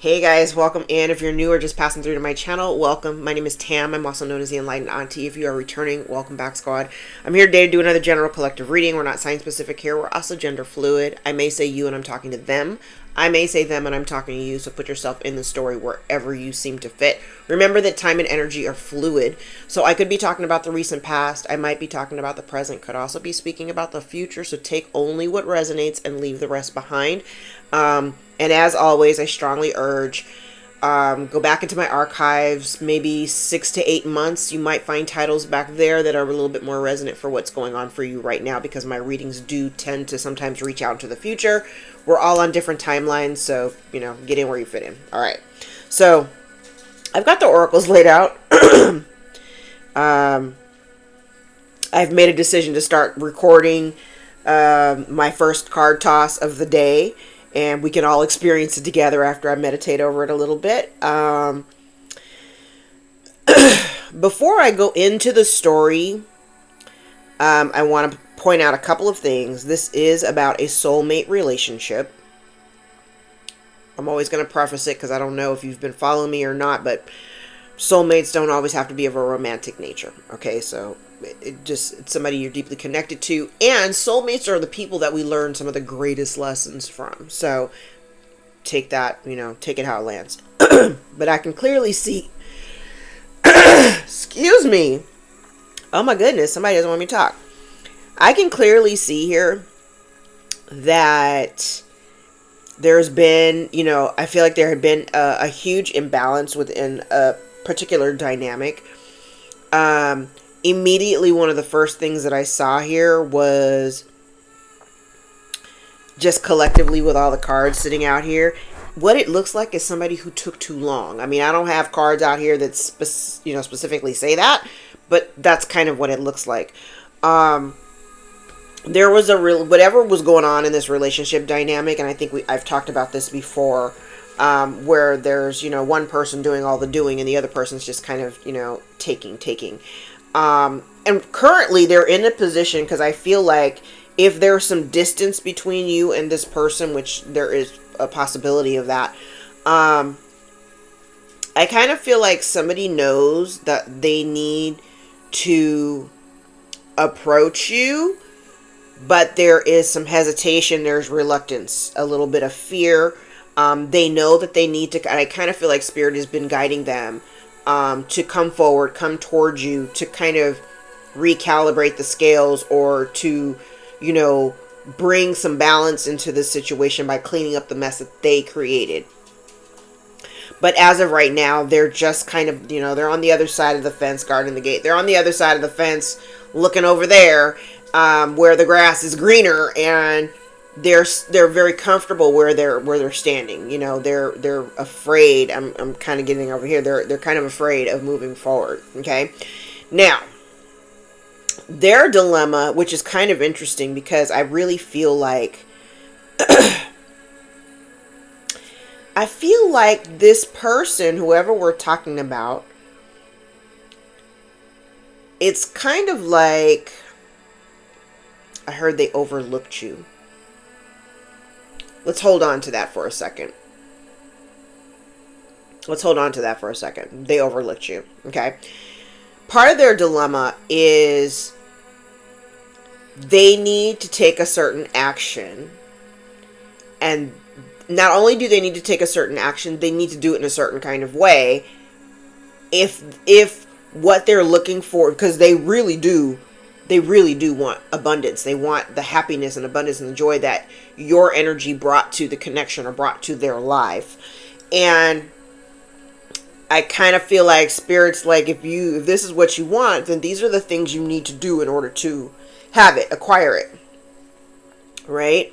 Hey guys, welcome in. If you're new or just passing through to my channel, welcome. My name is Tam. I'm also known as the Enlightened Auntie. If you are returning, welcome back, squad. I'm here today to do another general collective reading. We're not sign specific here. We're also gender fluid. I may say you and I'm talking to them. I may say them and I'm talking to you, so put yourself in the story wherever you seem to fit. Remember that time and energy are fluid. So I could be talking about the recent past. I might be talking about the present. Could also be speaking about the future. So take only what resonates and leave the rest behind. And as always, I strongly urge, go back into my archives, maybe 6 to 8 months. You might find titles back there that are a little bit more resonant for what's going on for you right now, because my readings do tend to sometimes reach out into the future. We're all on different timelines, so, you know, get in where you fit in. All right. So I've got the oracles laid out. I've made a decision to start recording my first card toss of the day. And we can all experience it together after I meditate over it a little bit. Before I go into the story, I want to point out a couple of things. This is about a soulmate relationship. I'm always going to preface it because I don't know if you've been following me or not, but soulmates don't always have to be of a romantic nature. Okay, so it's somebody you're deeply connected to, and soulmates are the people that we learn some of the greatest lessons from. So take that, take it how it lands. But I can clearly see excuse me, oh my goodness, somebody doesn't want me to talk. I can clearly see here that there's been, I feel like there had been a huge imbalance within a particular dynamic. Immediately, one of the first things that I saw here was just collectively with all the cards sitting out here, what it looks like is somebody who took too long. I mean, I don't have cards out here that specifically say that, but that's kind of what it looks like. There was whatever was going on in this relationship dynamic, and I think I've talked about this before, where there's, one person doing all the doing and the other person's just kind of, taking. And currently they're in a position, because I feel like if there's some distance between you and this person, which there is a possibility of that, I kind of feel like somebody knows that they need to approach you, but there is some hesitation, there's reluctance, a little bit of fear. They know that they need to, and I kind of feel like Spirit has been guiding them to come forward, come towards you, to kind of recalibrate the scales, or to, bring some balance into this situation by cleaning up the mess that they created. But as of right now, they're just kind of, they're on the other side of the fence, guarding the gate. They're on the other side of the fence, looking over there, where the grass is greener, and they're very comfortable where they're standing. They're afraid. I'm kind of getting over here. They're kind of afraid of moving forward. Okay, now their dilemma, which is kind of interesting, because I really feel like this person, whoever we're talking about, it's kind of like, I heard they overlooked you. Let's hold on to that for a second. They overlooked you. Okay. Part of their dilemma is they need to take a certain action. And not only do they need to take a certain action, they need to do it in a certain kind of way. If what they're looking for, because they really do want abundance. They want the happiness and abundance and the joy that your energy brought to the connection or brought to their life. And I kind of feel like Spirit's like, if this is what you want, then these are the things you need to do in order to have it, acquire it. Right?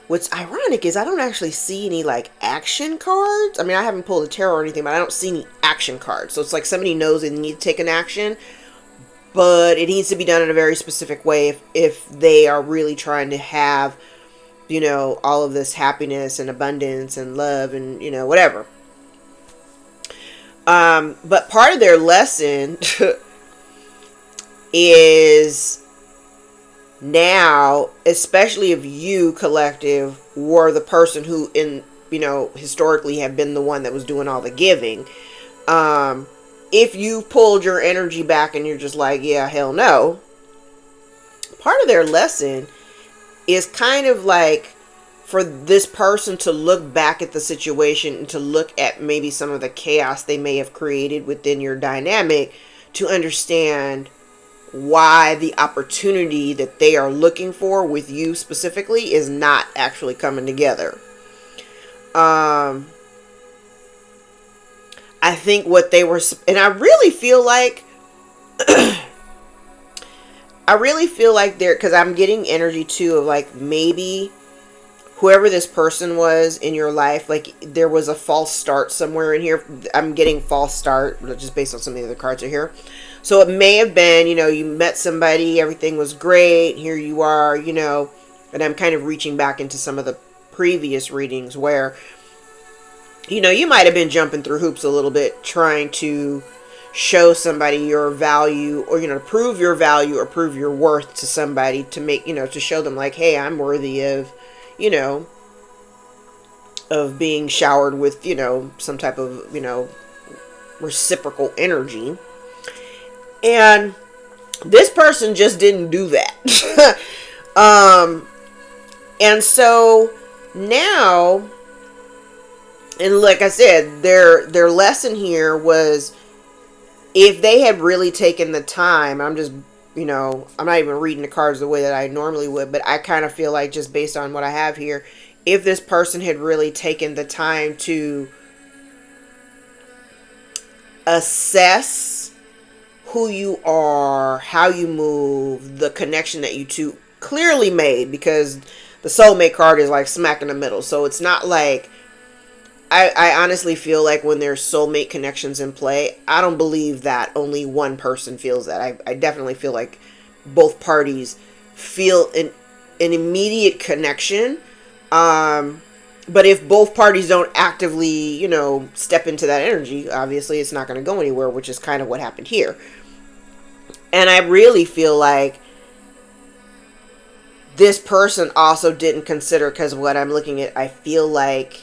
What's ironic is I don't actually see any action cards. I mean, I haven't pulled a tarot or anything, but I don't see any action cards. So it's like somebody knows they need to take an action, but it needs to be done in a very specific way if they are really trying to have, all of this happiness and abundance and love and, whatever. But part of their lesson is now, especially if you, collective, were the person who, in, historically have been the one that was doing all the giving. If you pulled your energy back and you're just like, yeah, hell no, part of their lesson is kind of like for this person to look back at the situation and to look at maybe some of the chaos they may have created within your dynamic, to understand why the opportunity that they are looking for with you specifically is not actually coming together. I think what they were, and I really feel like they're, because I'm getting energy too of like maybe whoever this person was in your life, like there was a false start somewhere in here. I'm getting false start just based on some of the other cards are here. So it may have been, you met somebody, everything was great, here you are, and I'm kind of reaching back into some of the previous readings where, you might have been jumping through hoops a little bit trying to show somebody your value, or, prove your value or prove your worth to somebody, to make, to show them like, hey, I'm worthy of, of being showered with, some type of, reciprocal energy. And this person just didn't do that. And so now, and like I said, their lesson here was, if they had really taken the time, I'm just, I'm not even reading the cards the way that I normally would, but I kind of feel like, just based on what I have here, if this person had really taken the time to assess who you are, how you move, the connection that you two clearly made, because the soulmate card is like smack in the middle. So it's not like, I honestly feel like when there's soulmate connections in play, I don't believe that only one person feels that. I definitely feel like both parties feel an immediate connection. But if both parties don't actively, step into that energy, obviously it's not going to go anywhere, which is kind of what happened here. And I really feel like this person also didn't consider, because what I'm looking at, I feel like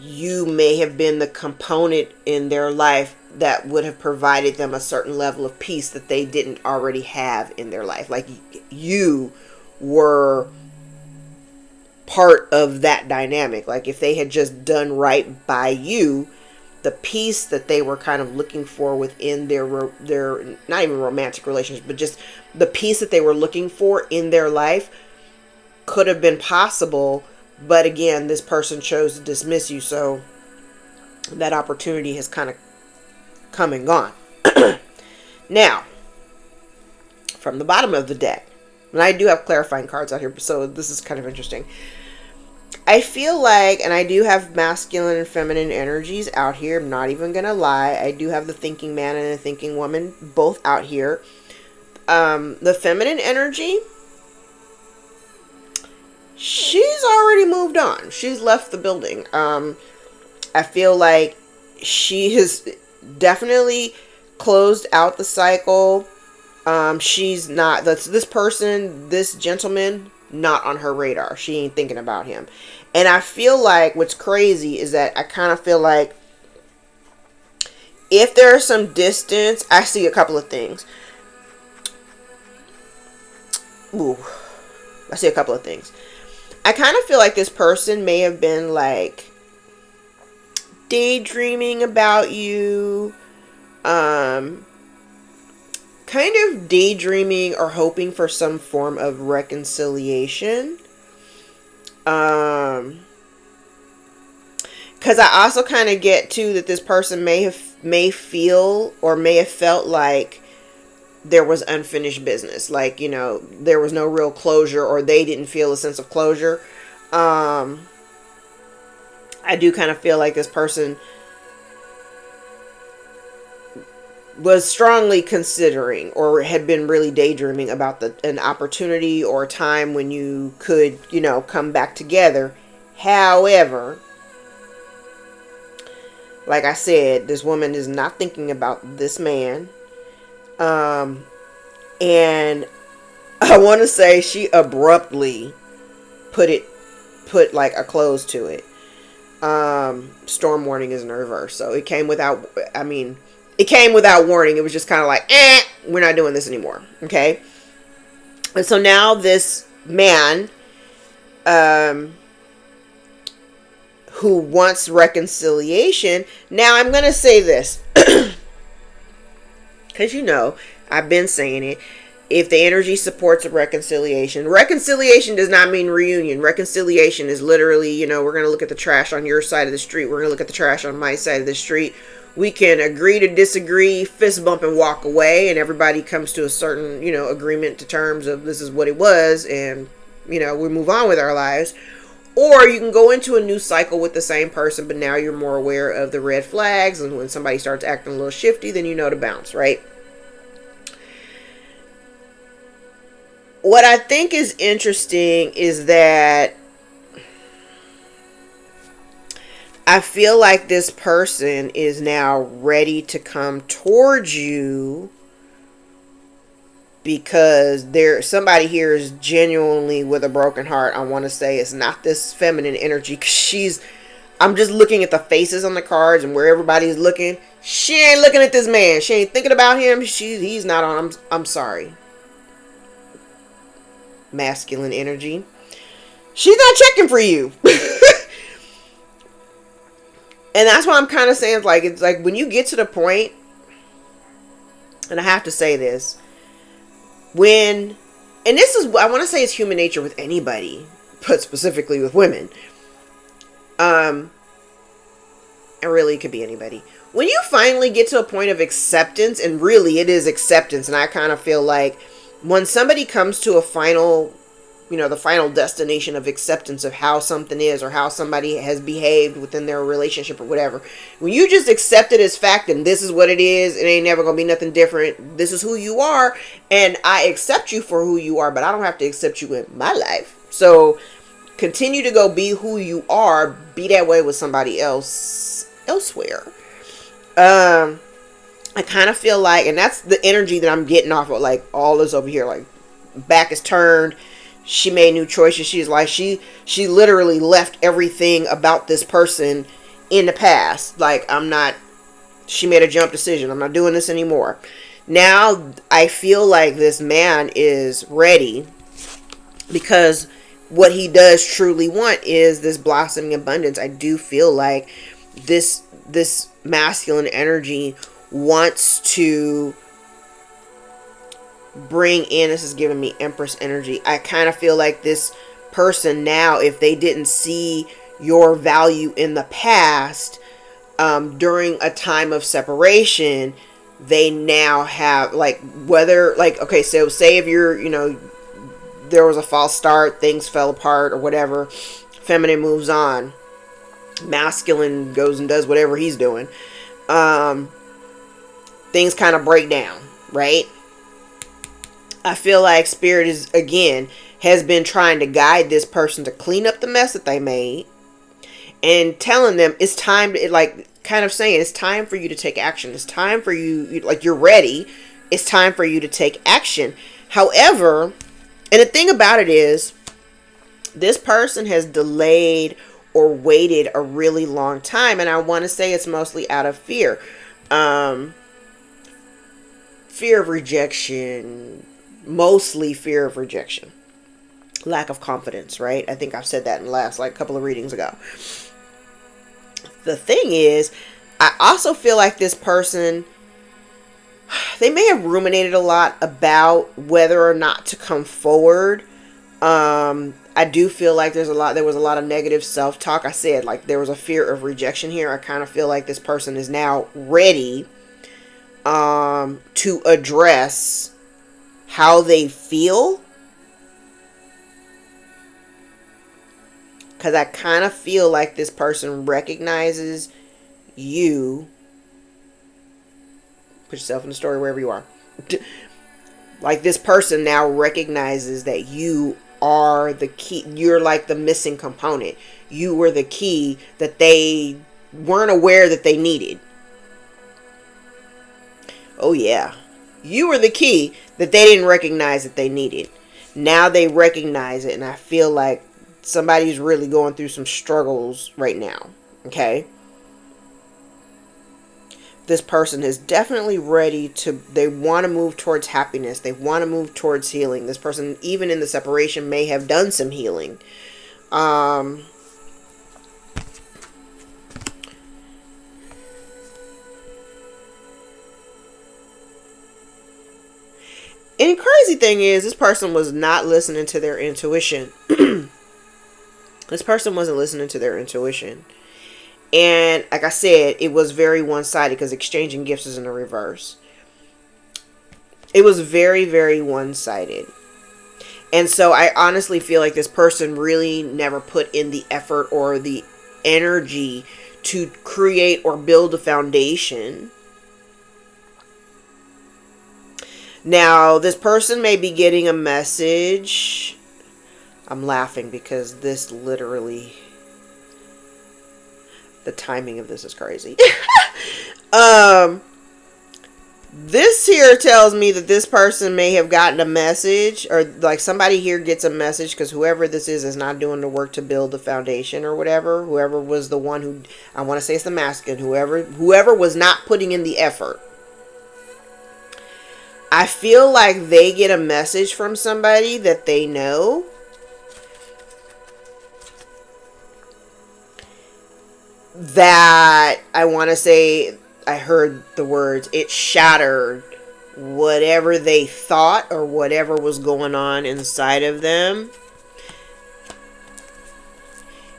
you may have been the component in their life that would have provided them a certain level of peace that they didn't already have in their life. Like you were part of that dynamic. Like if they had just done right by you, the peace that they were kind of looking for within their not even romantic relationship, but just the peace that they were looking for in their life could have been possible. But again, this person chose to dismiss you, so that opportunity has kind of come and gone. Now, from the bottom of the deck, and I do have clarifying cards out here, so this is kind of interesting. I feel like, and I do have masculine and feminine energies out here, I'm not even going to lie. I do have the thinking man and the thinking woman both out here. The feminine energy, she's already moved on. She's left the building. I feel like she has definitely closed out the cycle. She's not, this person, this gentleman, not on her radar. She ain't thinking about him. And I feel like what's crazy is that I kind of feel like if there's some distance, I see a couple of things. I see a couple of things. I kind of feel like this person may have been like daydreaming about you, kind of daydreaming or hoping for some form of reconciliation. Because I also kind of get too that this person may feel or may have felt like there was unfinished business, like, there was no real closure, or they didn't feel a sense of closure. I do kind of feel like this person was strongly considering or had been really daydreaming about an opportunity or a time when you could, come back together. However, like I said, this woman is not thinking about this man. And I want to say she abruptly put like a close to it. Storm warning is in reverse, so it came without, I mean, it came without warning. It was just kind of like, we're not doing this anymore. Okay. And so now this man, who wants reconciliation. Now I'm going to say this, because I've been saying it. If the energy supports a reconciliation does not mean reunion. Reconciliation is literally, we're going to look at the trash on your side of the street. We're going to look at the trash on my side of the street. We can agree to disagree, fist bump, and walk away, and everybody comes to a certain, agreement to terms of this is what it was, and, we move on with our lives. Or you can go into a new cycle with the same person, but now you're more aware of the red flags, and when somebody starts acting a little shifty, then you know to bounce, right? What I think is interesting is that I feel like this person is now ready to come towards you because somebody here is genuinely with a broken heart. I want to say it's not this feminine energy, because I'm just looking at the faces on the cards and where everybody's looking. She ain't looking at this man. She ain't thinking about him. He's not on. I'm sorry. Masculine energy. She's not checking for you. And that's why I'm kind of saying, it's like when you get to the point, and I have to say this, and this is, I want to say it's human nature with anybody, but specifically with women. And really it could be anybody. When you finally get to a point of acceptance, and really it is acceptance, and I kind of feel like when somebody comes to a final, the final destination of acceptance of how something is, or how somebody has behaved within their relationship or whatever, when you just accept it as fact and this is what it is, it ain't never gonna be nothing different, this is who you are, and I accept you for who you are, but I don't have to accept you in my life. So continue to go be who you are, be that way with somebody else elsewhere. I kind of feel like, and that's the energy that I'm getting off of, like all this over here, like back is turned. She made new choices. She's like, she literally left everything about this person in the past. Like, she made a jump decision. I'm not doing this anymore. Now I feel like this man is ready, because what he does truly want is this blossoming abundance. I do feel like this masculine energy wants to bring in, this is giving me Empress energy. I kind of feel like this person now, if they didn't see your value in the past, during a time of separation, they now have, like, whether, like, okay, so say if you're, there was a false start, things fell apart or whatever, feminine moves on, masculine goes and does whatever he's doing, things kind of break down, right? I feel like Spirit has been trying to guide this person to clean up the mess that they made, and telling them it's time to, like, kind of saying it's time for you to take action. It's time for you, like, you're ready. It's time for you to take action. However, and the thing about it is, this person has delayed or waited a really long time, and I want to say it's mostly out of fear. Fear of rejection, mostly fear of rejection. Lack of confidence, right? I think I've said that in the last, like, couple of readings ago. The thing is, I also feel like this person, they may have ruminated a lot about whether or not to come forward. I do feel like there was a lot of negative self-talk. I said, like, there was a fear of rejection here. I kind of feel like this person is now ready to address how they feel, because I kind of feel like this person recognizes you. Put yourself in the story wherever you are. Like, this person now recognizes that you are the key. You're like the missing component. You were the key that they weren't aware that they needed. Oh yeah. You were the key that they didn't recognize that they needed. Now they recognize it, and I feel like somebody's really going through some struggles right now. Okay? This person is definitely ready to, they want to move towards happiness. They want to move towards healing. This person, even in the separation, may have done some healing. And the crazy thing is, this person was not listening to their intuition. This person wasn't listening to their intuition. And like I said, it was very one-sided because exchanging gifts is in the reverse. It was very, very one-sided. And so I honestly feel like this person really never put in the effort or the energy to create or build a foundation. Now, this person may be getting a message. I'm laughing because this literally... the timing of this is crazy. This here tells me that this person may have gotten a message, or like somebody here gets a message, because whoever this is not doing the work to build the foundation or whatever. Whoever was the one who, I want to say it's the masculine, whoever was not putting in the effort. I feel like they get a message from somebody that they know. That I want to say, I heard the words, it shattered whatever they thought or whatever was going on inside of them.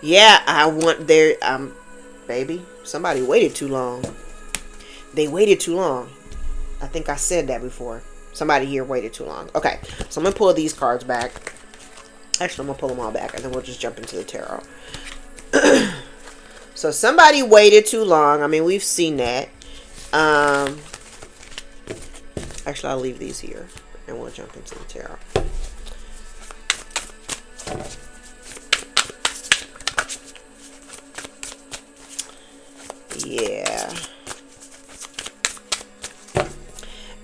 Yeah, I want their, baby, somebody waited too long. They waited too long. I think I said that before. Somebody here waited too long. Okay, so I'm going to pull these cards back. Actually, I'm going to pull them all back, and then we'll just jump into the tarot. So somebody waited too long. I mean, we've seen that. Actually, I'll leave these here, and we'll jump into the tarot. Yeah.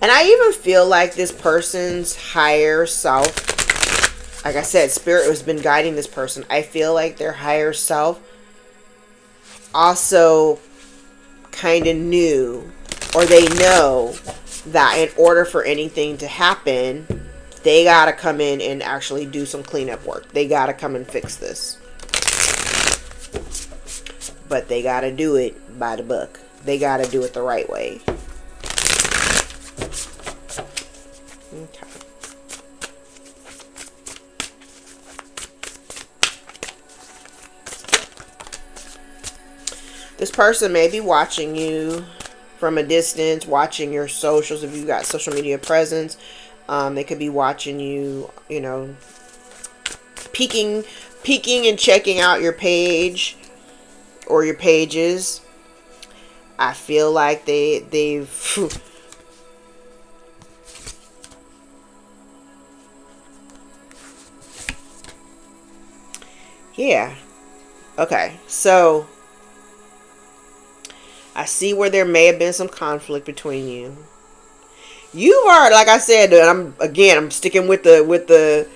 And I even feel like this person's higher self, like I said, spirit has been guiding this person. I feel like their higher self also kind of knew, or they know, that in order for anything to happen, they got to come in and actually do some cleanup work. They got to come and fix this. But they got to do it by the book. They got to do it the right way. Okay. This person may be watching you from a distance, watching your socials. If you've got social media presence, they could be watching you, you know, peeking and checking out your page or your pages. I feel like they've yeah. Okay, so I see where there may have been some conflict between you. You are, like I said, I'm sticking with the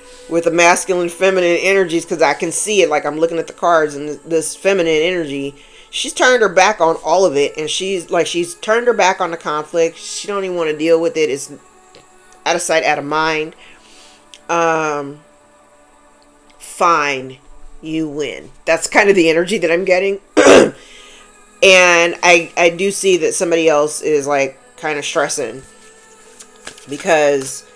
masculine, feminine energies, because I can see it. Like, I'm looking at the cards, and this feminine energy, she's turned her back on all of it, and she's turned her back on the conflict. She don't even want to deal with it. It's out of sight, out of mind. Fine, you win. That's kind of the energy that I'm getting. And I do see that somebody else is like kind of stressing, because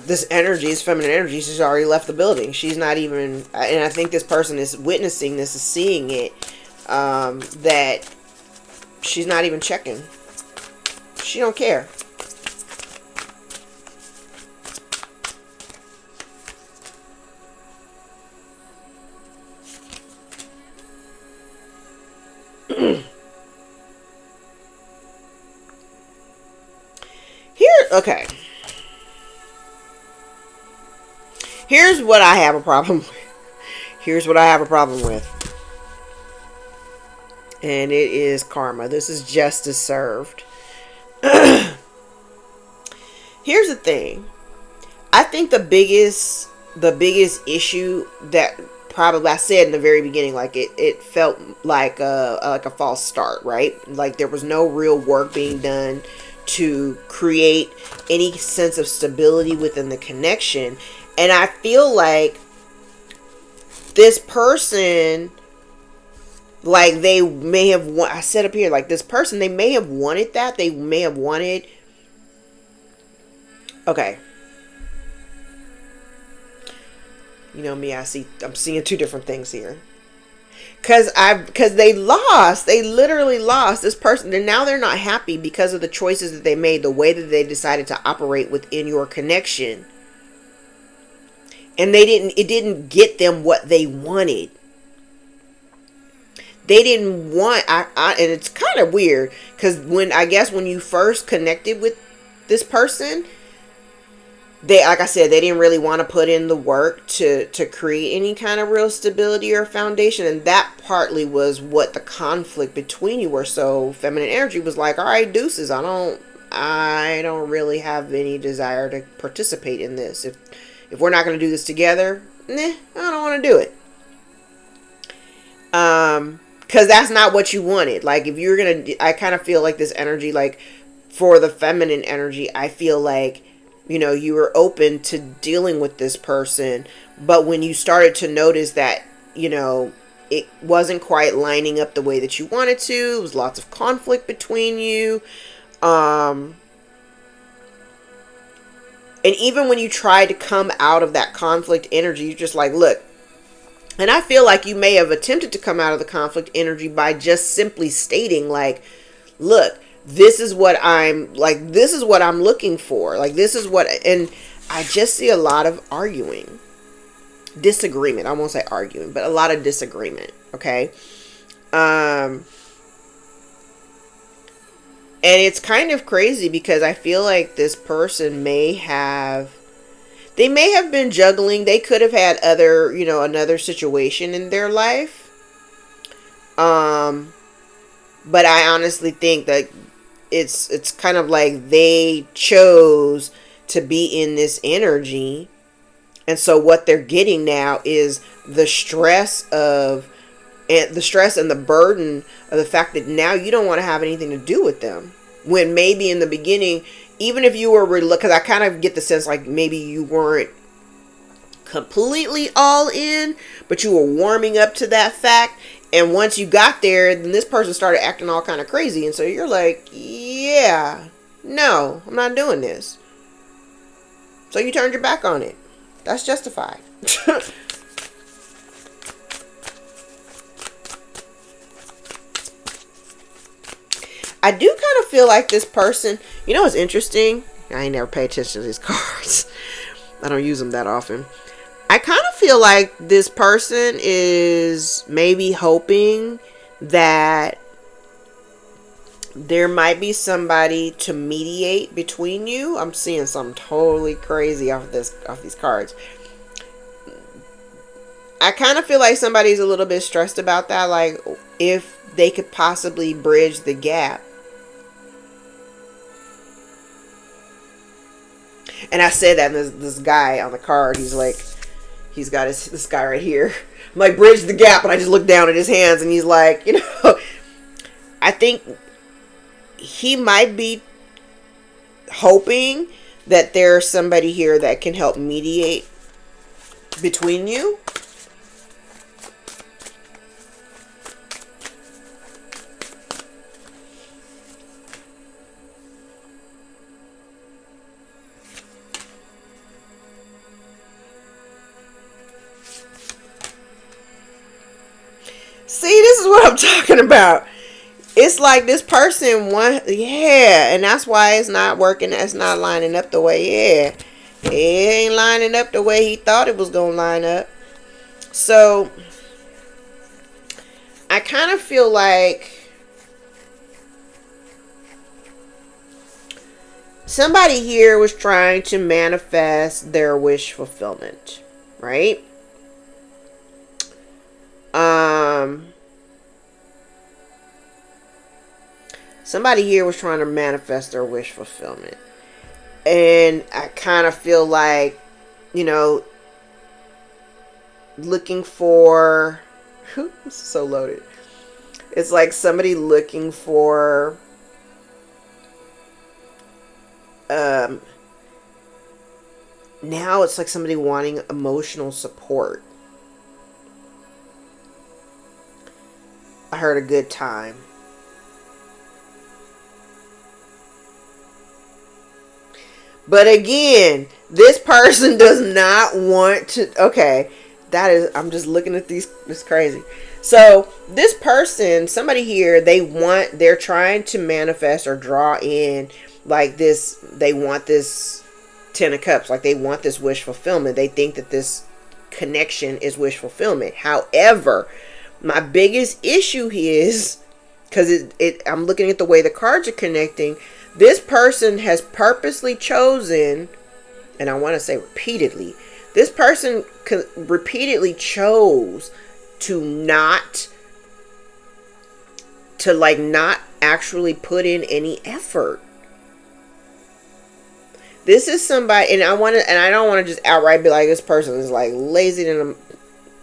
this energy, this feminine energy, she's already left the building. She's not even, and I think this person is witnessing this, is seeing it, that she's not even checking. She don't care. Okay. Here's what I have a problem with. Here's what I have a problem with. And it is karma. This is justice served. Here's the thing. I think the biggest issue that probably I said in the very beginning, like it felt like a false start, right? Like there was no real work being done to create any sense of stability within the connection. And I feel like this person, like they may have I said up here, like this person, they may have wanted that. They may have wanted, okay, you know me, I'm seeing two different things here. Because they literally lost this person, and now they're not happy because of the choices that they made, the way that they decided to operate within your connection. And it didn't get them what they wanted. They didn't want, and it's kind of weird, because when you first connected with this person, they, like I said, they didn't really want to put in the work to create any kind of real stability or foundation. And that partly was what the conflict between you were. So feminine energy was like, all right, deuces, I don't really have any desire to participate in this. If we're not going to do this together, I don't want to do it. Because that's not what you wanted. Like, if you're going to, I kind of feel like this energy, like for the feminine energy, I feel like, you were open to dealing with this person, but when you started to notice that, it wasn't quite lining up the way that you wanted to, there was lots of conflict between you. And even when you tried to come out of that conflict energy, you're just like, look, and I feel like you may have attempted to come out of the conflict energy by just simply stating, like, look, this is what I'm looking for. Like, this is what, and I just see a lot of arguing, disagreement. I won't say arguing, but a lot of disagreement. Okay. And it's kind of crazy because I feel like this person may have been juggling. They could have had another situation in their life. But I honestly think that it's kind of like they chose to be in this energy, and so what they're getting now is the stress and the burden of the fact that now you don't want to have anything to do with them, when maybe in the beginning, even if you were, because I kind of get the sense like maybe you weren't completely all in, but you were warming up to that fact. And once you got there, then this person started acting all kind of crazy. And so you're like, yeah, no, I'm not doing this. So you turned your back on it. That's justified. I do kind of feel like this person, what's interesting? I ain't never paid attention to these cards. I don't use them that often. I kind of feel like this person is maybe hoping that there might be somebody to mediate between you. I'm seeing something totally crazy off these cards. I kind of feel like somebody's a little bit stressed about that, like if they could possibly bridge the gap. And I said that, and this guy on the card, he's got this guy right here. I'm like, bridge the gap, and I just look down at his hands, and he's like, I think he might be hoping that there's somebody here that can help mediate between you. See, this is what I'm talking about. It's like this person and that's why it's not working. It's not lining up the way, it ain't lining up the way he thought it was going to line up. So, I kind of feel like somebody here was trying to manifest their wish fulfillment, right? Somebody here was trying to manifest their wish fulfillment. And I kind of feel like, you know, looking for, this is so loaded. It's like somebody looking for now it's like somebody wanting emotional support. I heard a good time. But again, this person does not want to. Okay, that is. I'm just looking at these. It's crazy. So this person, somebody here, they're trying to manifest or draw in like this. They want this 10 of Cups. Like they want this wish fulfillment. They think that this connection is wish fulfillment. However, my biggest issue is, because I'm looking at the way the cards are connecting. This person has purposely chosen, and I want to say repeatedly, this person repeatedly chose to not actually put in any effort. This is somebody, and I don't want to just outright be like, this person is like lazy, and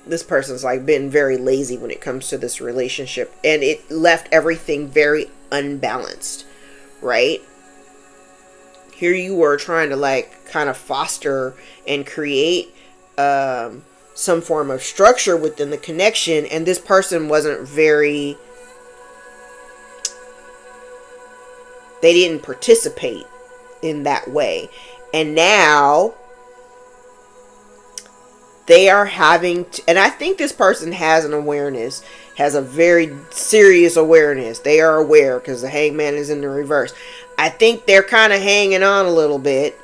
this person's like been very lazy when it comes to this relationship, and it left everything very unbalanced. Right? Here you were trying to like kind of foster and create some form of structure within the connection, and this person wasn't very, they didn't participate in that way. And now they are having to, and I think this person has an awareness, has a very serious awareness. They are aware because the Hangman is in the reverse. I think they're kind of hanging on a little bit.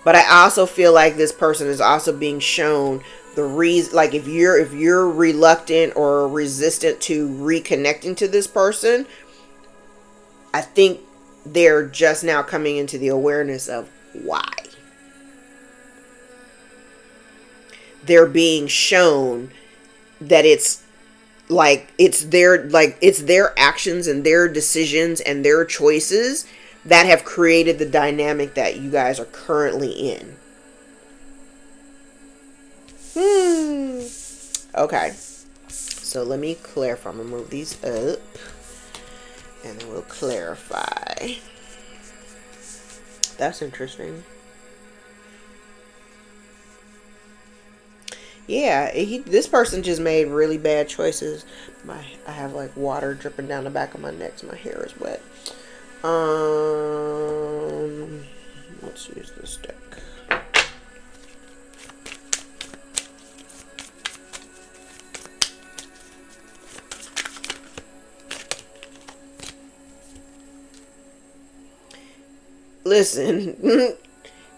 But I also feel like this person is also being shown the reason, like if you're reluctant or resistant to reconnecting to this person, I think they're just now coming into the awareness of why. They're being shown that it's their actions and their decisions and their choices that have created the dynamic that you guys are currently in. Okay. So let me clarify. I'm going to move these up. And then we'll clarify. That's interesting. Yeah, this person just made really bad choices. I have like water dripping down the back of my neck, so my hair is wet. Let's use this deck. Listen,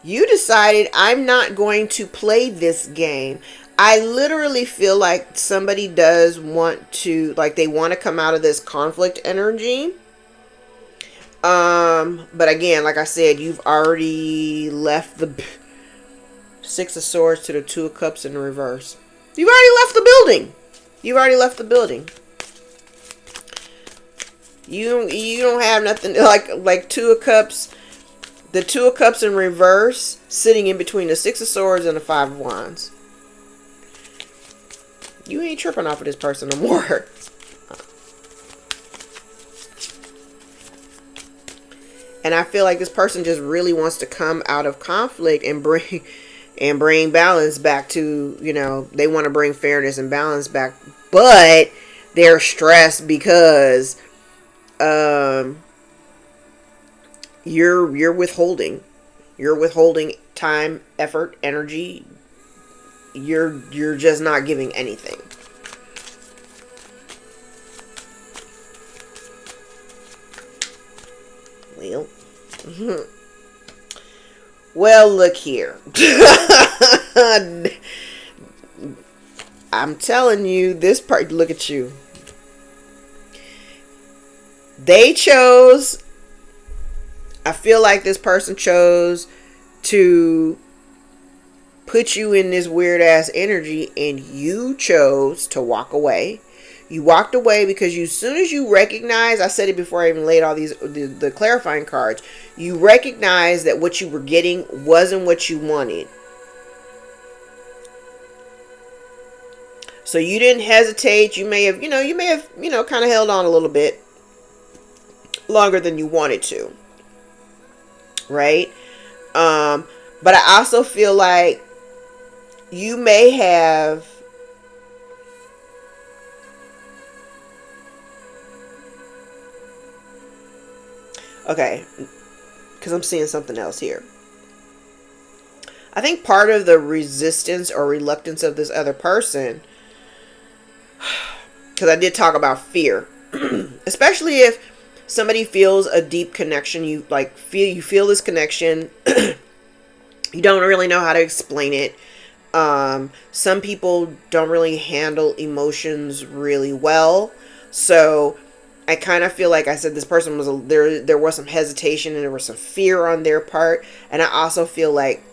you decided I'm not going to play this game. I literally feel like somebody does want to, like they want to come out of this conflict energy. But again, like I said, you've already left the Six of Swords to the Two of Cups in reverse. You've already left the building. You've already left the building. You don't have nothing like Two of Cups. The Two of Cups in reverse, sitting in between the Six of Swords and the Five of Wands. You ain't tripping off of this person no more. And I feel like this person just really wants to come out of conflict and bring balance back to, they want to bring fairness and balance back. But they're stressed because you're withholding. You're withholding time, effort, energy. You're just not giving anything. Well, well, look here. I'm telling you, this part, look at you. They chose, I feel like this person chose to put you in this weird ass energy, and you chose to walk away. You walked away because as soon as you recognize, I said it before I even laid all the clarifying cards, you recognize that what you were getting wasn't what you wanted. So you didn't hesitate. You may have, kind of held on a little bit longer than you wanted to. Right? But I also feel like you may have okay, because I'm seeing something else here. I think part of the resistance or reluctance of this other person, because I did talk about fear, especially if somebody feels a deep connection, you feel this connection, you don't really know how to explain it. Some people don't really handle emotions really well, so I kind of feel like I said this person was there was some hesitation and there was some fear on their part, and I also feel like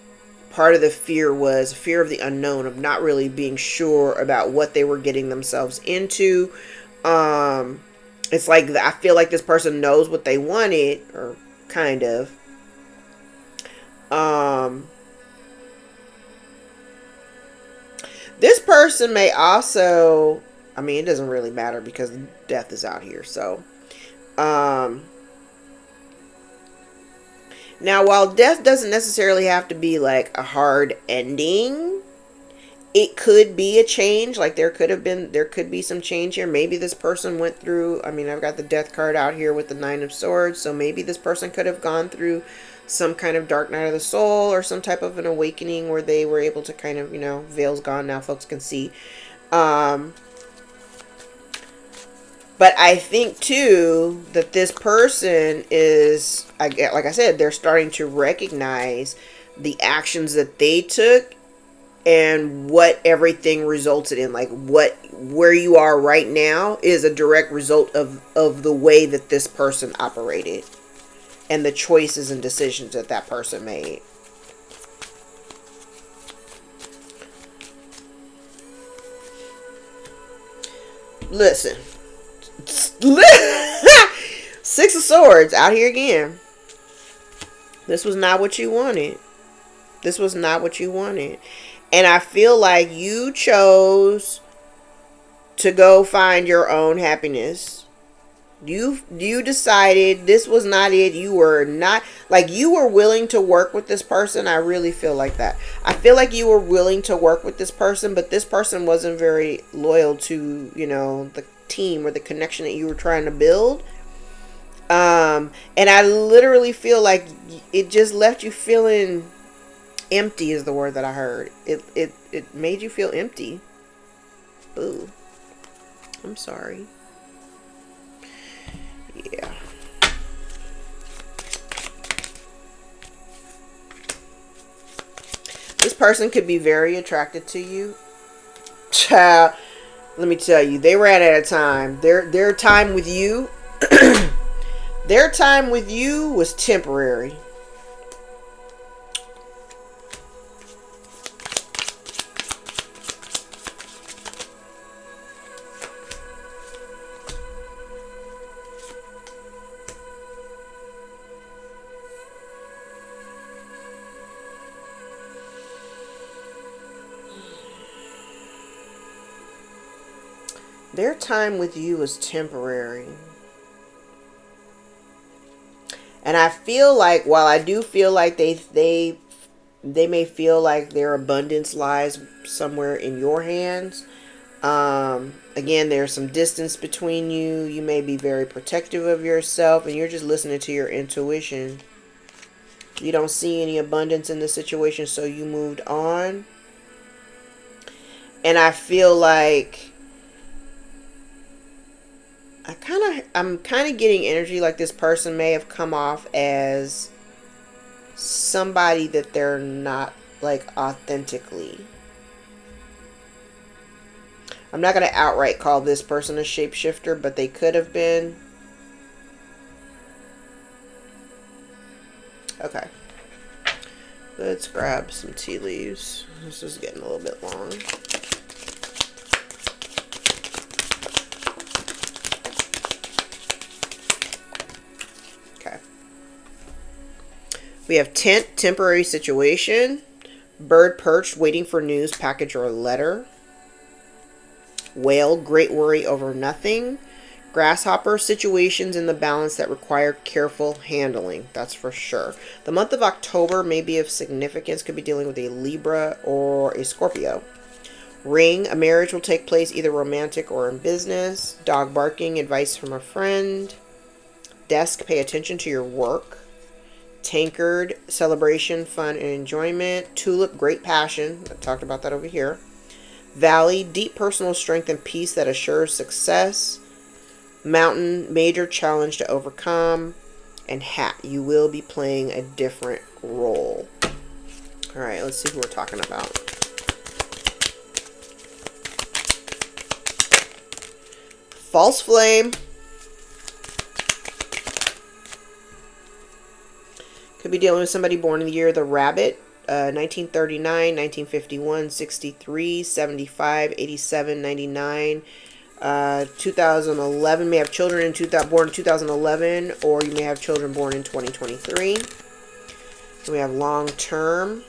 part of the fear was fear of the unknown, of not really being sure about what they were getting themselves into. It's like I feel like this person knows what they wanted, or kind of. This person may also, I mean, it doesn't really matter because death is out here. So, now while death doesn't necessarily have to be like a hard ending, it could be a change. Like there could be some change here. Maybe this person went through, I mean, I've got the death card out here with the 9 of Swords. So maybe this person could have gone through some kind of dark night of the soul or some type of an awakening where they were able to kind of, veil's gone, now folks can see. But I think too that this person is, like I said, they're starting to recognize the actions that they took and what everything resulted in. Like where you are right now is a direct result of the way that this person operated and the choices and decisions that that person made. Listen. 6 of Swords out here again. This was not what you wanted. This was not what you wanted. And I feel like you chose to go find your own happiness. You decided this was not it. You were not, like, you were willing to work with this person. I really feel like that. I feel like you were willing to work with this person, but this person wasn't very loyal to, the team or the connection that you were trying to build. And I literally feel like it just left you feeling empty is the word that I heard. It made you feel empty. Ooh. I'm sorry. Yeah. This person could be very attracted to you. Child, let me tell you, they ran out of time. Their time with you, their time with you was temporary. Their time with you is temporary. And I feel like, while I do feel like they may feel like their abundance lies somewhere in your hands. Again, there's some distance between you. You may be very protective of yourself and you're just listening to your intuition. You don't see any abundance in the situation, so you moved on. And I feel like I'm kind of getting energy like this person may have come off as somebody that they're not, like, authentically. I'm not going to outright call this person a shapeshifter, but they could have been. Okay. Let's grab some tea leaves. This is getting a little bit long. We have tent, temporary situation. Bird perched, waiting for news, package, or letter. Whale, great worry over nothing. Grasshopper, situations in the balance that require careful handling. That's for sure. The month of October may be of significance. Could be dealing with a Libra or a Scorpio. Ring, a marriage will take place either romantic or in business. Dog barking, advice from a friend. Desk, pay attention to your work. Tankard, celebration, fun, and enjoyment. Tulip, great passion. I talked about that over here. Valley, deep personal strength and peace that assures success. Mountain, major challenge to overcome. And Hat, you will be playing a different role. All right, let's see who we're talking about. False flame. Could be dealing with somebody born in the year of the rabbit. 1939, 1951, 63, 75, 87, 99, 2011. May have children born in 2011, or you may have children born in 2023. We have long term.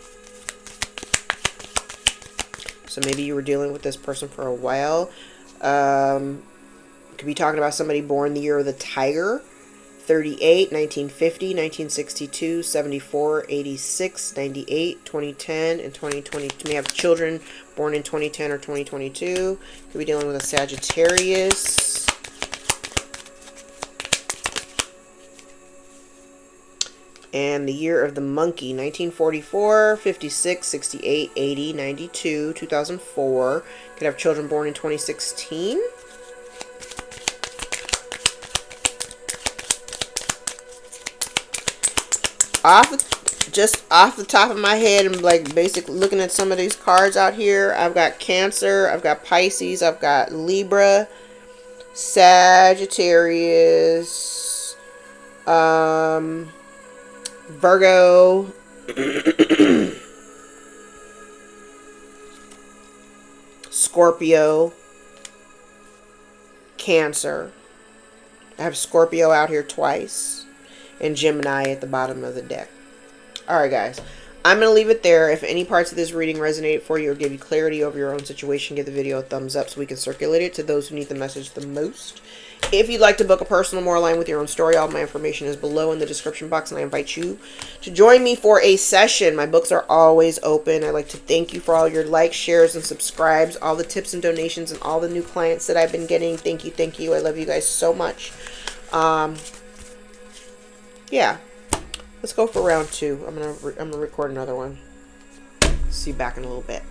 So maybe you were dealing with this person for a while. Could be talking about somebody born the year of the tiger. 38, 1950, 1962, 74, 86, 98, 2010, and 2020. You may have children born in 2010 or 2022. Could be dealing with a Sagittarius. And the year of the monkey, 1944, 56, 68, 80, 92, 2004. Could have children born in 2016. Just off the top of my head, and like basically looking at some of these cards out here, I've got Cancer, I've got Pisces, I've got Libra, Sagittarius, Virgo, Scorpio, Cancer. I have Scorpio out here twice, and Gemini at the bottom of the deck. Alright guys, I'm going to leave it there. If any parts of this reading resonate for you or give you clarity over your own situation, give the video a thumbs up so we can circulate it to those who need the message the most. If you'd like to book a personal more aligned with your own story, all my information is below in the description box, and I invite you to join me for a session. My books are always open. I'd like to thank you for all your likes, shares, and subscribes, all the tips and donations, and all the new clients that I've been getting. Thank you, thank you. I love you guys so much. Yeah, let's go for round 2. I'm gonna record another one. See you back in a little bit.